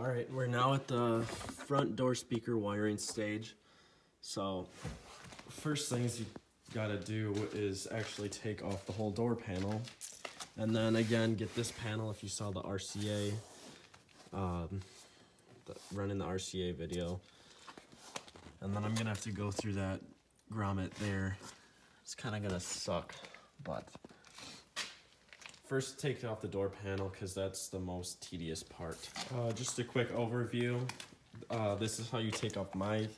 All right, we're now at the front door speaker wiring stage. So first things you gotta do is actually take off the whole door panel. And then again, get this panel if you saw the RCA, running the RCA video. And then I'm gonna have to go through that grommet there. It's kinda gonna suck, but first take off the door panel because that's the most tedious part. Just a quick overview. This is how you take off my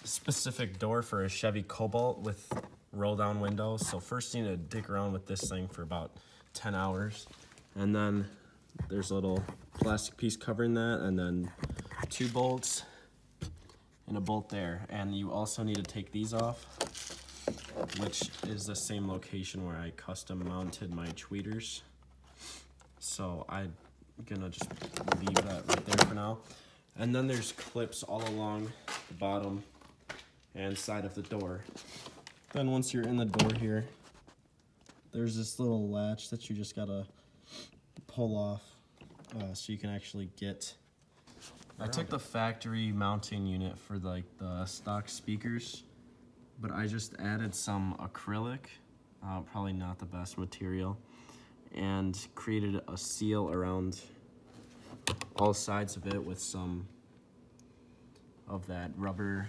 specific door for a Chevy Cobalt with roll down windows. So first you need to dig around with this thing for about 10 hours. And then there's a little plastic piece covering that, and then 2 bolts and a bolt there. And you also need to take these off, which is the same location where I custom mounted my tweeters. So I'm gonna just leave that right there for now. And then there's clips all along the bottom and side of the door. Then once you're in the door here, there's this little latch that you just gotta pull off so you can actually get. I took the factory mounting unit for like the stock speakers, but I just added some acrylic, probably not the best material, and created a seal around all sides of it with some of that rubber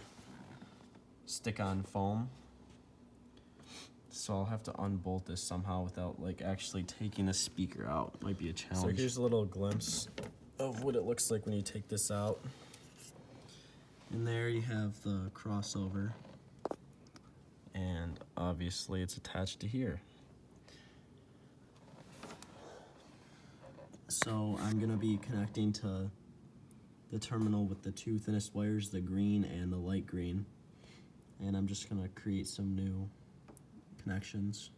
stick-on foam. So I'll have to unbolt this somehow without like actually taking the speaker out. Might be a challenge. So here's a little glimpse of what it looks like when you take this out. And there you have the crossover. And obviously it's attached to here. So I'm gonna be connecting to the terminal with the 2 thinnest wires, the green and the light green. And I'm just gonna create some new connections.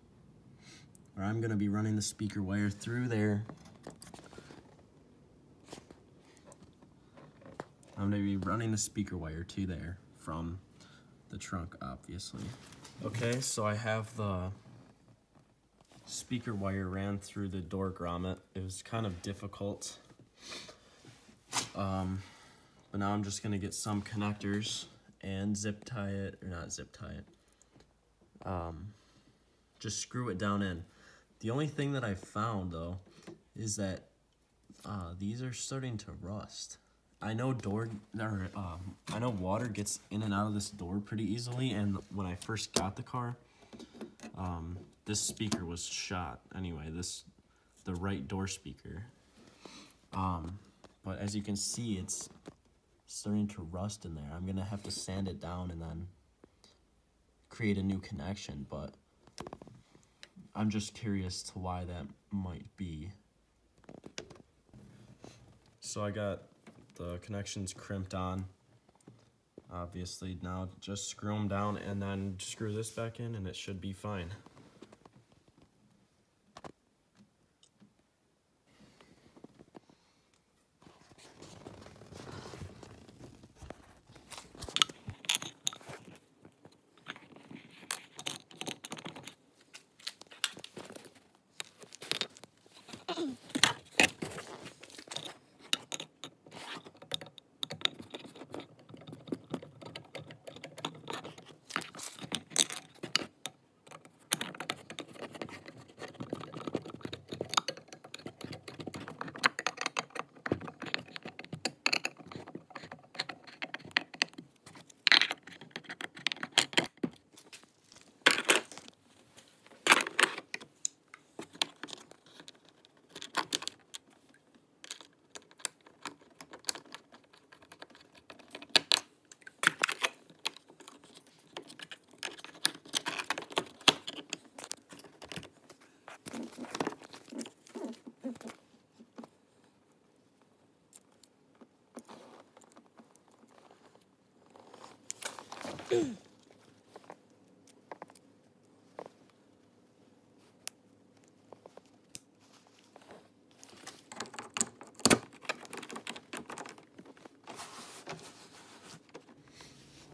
Or I'm gonna be running the speaker wire through there. I'm gonna be running the speaker wire to there from the trunk, obviously. Okay, so I have the speaker wire ran through the door grommet. It was kind of difficult. But now I'm just gonna get some connectors and zip tie it, or not zip tie it. Just screw it down in. The only thing that I found though is that these are starting to rust. I know I know water gets in and out of this door pretty easily, and when I first got the car, this speaker was shot. Anyway, the right door speaker. But as you can see, it's starting to rust in there. I'm gonna have to sand it down and then create a new connection, but I'm just curious to why that might be. So I got the connections crimped on. Obviously, now just screw them down and then screw this back in and it should be fine.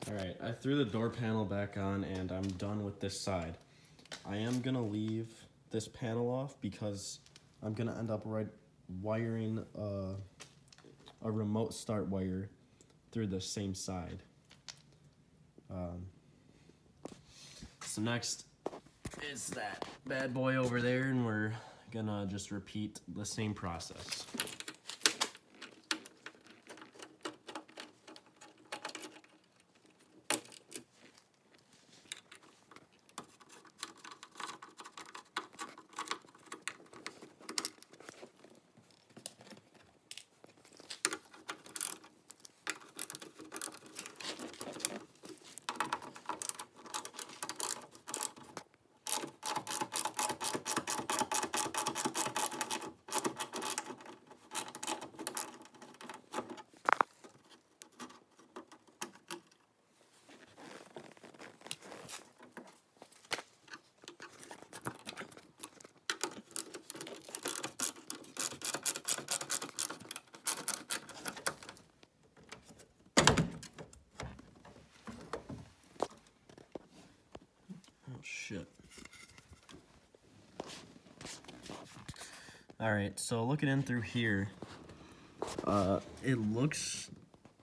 Alright, I threw the door panel back on and I'm done with this side. I am gonna leave this panel off because I'm gonna end up wiring a remote start wire through the same side. So next is that bad boy over there, and we're gonna just repeat the same process. Shit. Alright, so looking in through here, it looks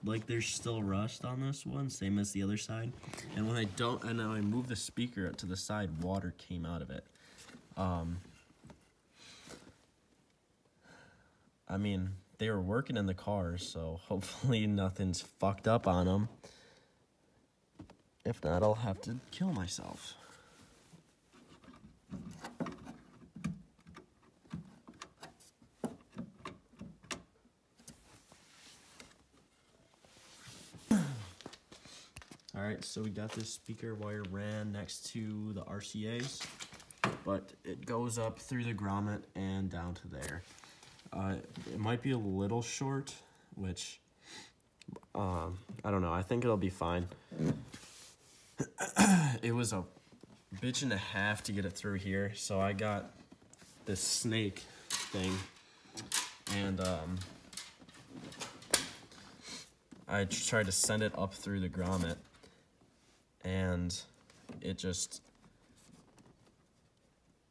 like there's still rust on this one, same as the other side. And when I move the speaker to the side, water came out of it. I mean, they were working in the car, so hopefully nothing's fucked up on them. If not, I'll have to kill myself. Alright, so we got this speaker wire ran next to the RCAs, but it goes up through the grommet and down to there. It might be a little short, which, I don't know, I think it'll be fine. It was a bitch and a half to get it through here, so I got this snake thing, and, I tried to send it up through the grommet, and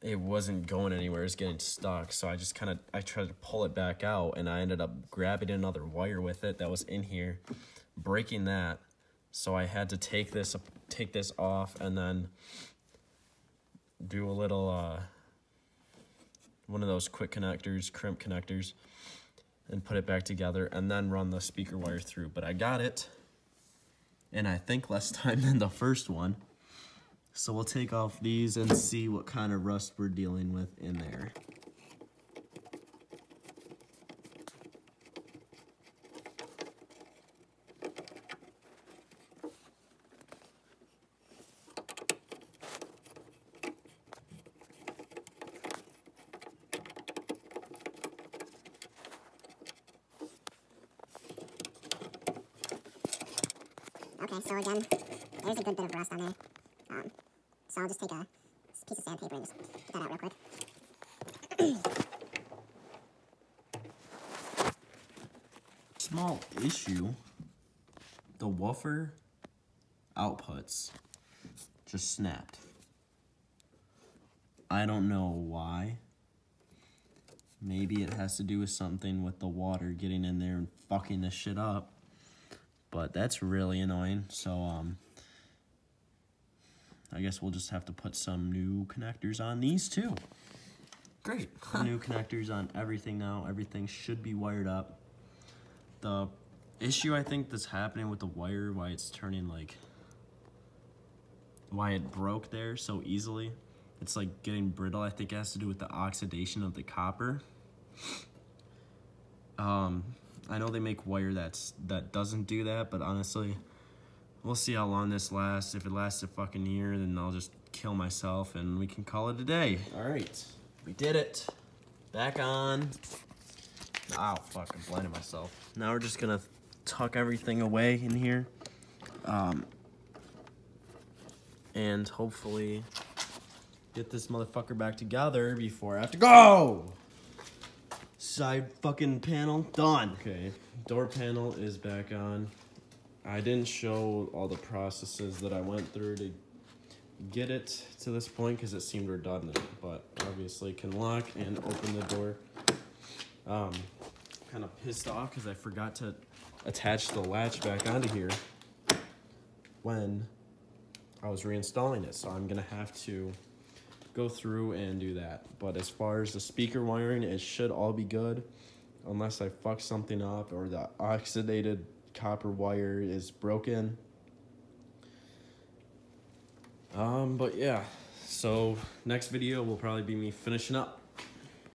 it wasn't going anywhere. It was getting stuck, so I tried to pull it back out, and I ended up grabbing another wire with it that was in here, breaking that. So I had to take this off and then do a little one of those quick connectors, crimp connectors, and put it back together, and then run the speaker wire through. But I got it, and I think less time than the first one. So we'll take off these and see what kind of rust we're dealing with in there. Okay, so again, there's a good bit of rust on there. So I'll just take a piece of sandpaper and just get that out real quick. Small issue, the woofer outputs just snapped. I don't know why. Maybe it has to do with something with the water getting in there and fucking this shit up. But that's really annoying, so I guess we'll just have to put some new connectors on these too. Great. New connectors on everything now. Everything should be wired up. The issue I think that's happening with the wire, why it's turning like, why it broke there so easily, it's like getting brittle. I think it has to do with the oxidation of the copper. I know they make wire that doesn't do that, but honestly, we'll see how long this lasts. If it lasts a fucking year, then I'll just kill myself and we can call it a day. All right, we did it. Back on. Ow, fuck, I'm blinding myself. Now we're just gonna tuck everything away in here. And hopefully get this motherfucker back together before I have to go. Side fucking panel done. Okay, door panel is back on. I didn't show all the processes that I went through to get it to this point because it seemed redundant, but obviously can lock and open the door. kind of pissed off because I forgot to attach the latch back onto here when I was reinstalling it. So I'm gonna have to go through and do that. But as far as the speaker wiring, it should all be good unless I fuck something up or the oxidated copper wire is broken. But yeah, so next video will probably be me finishing up.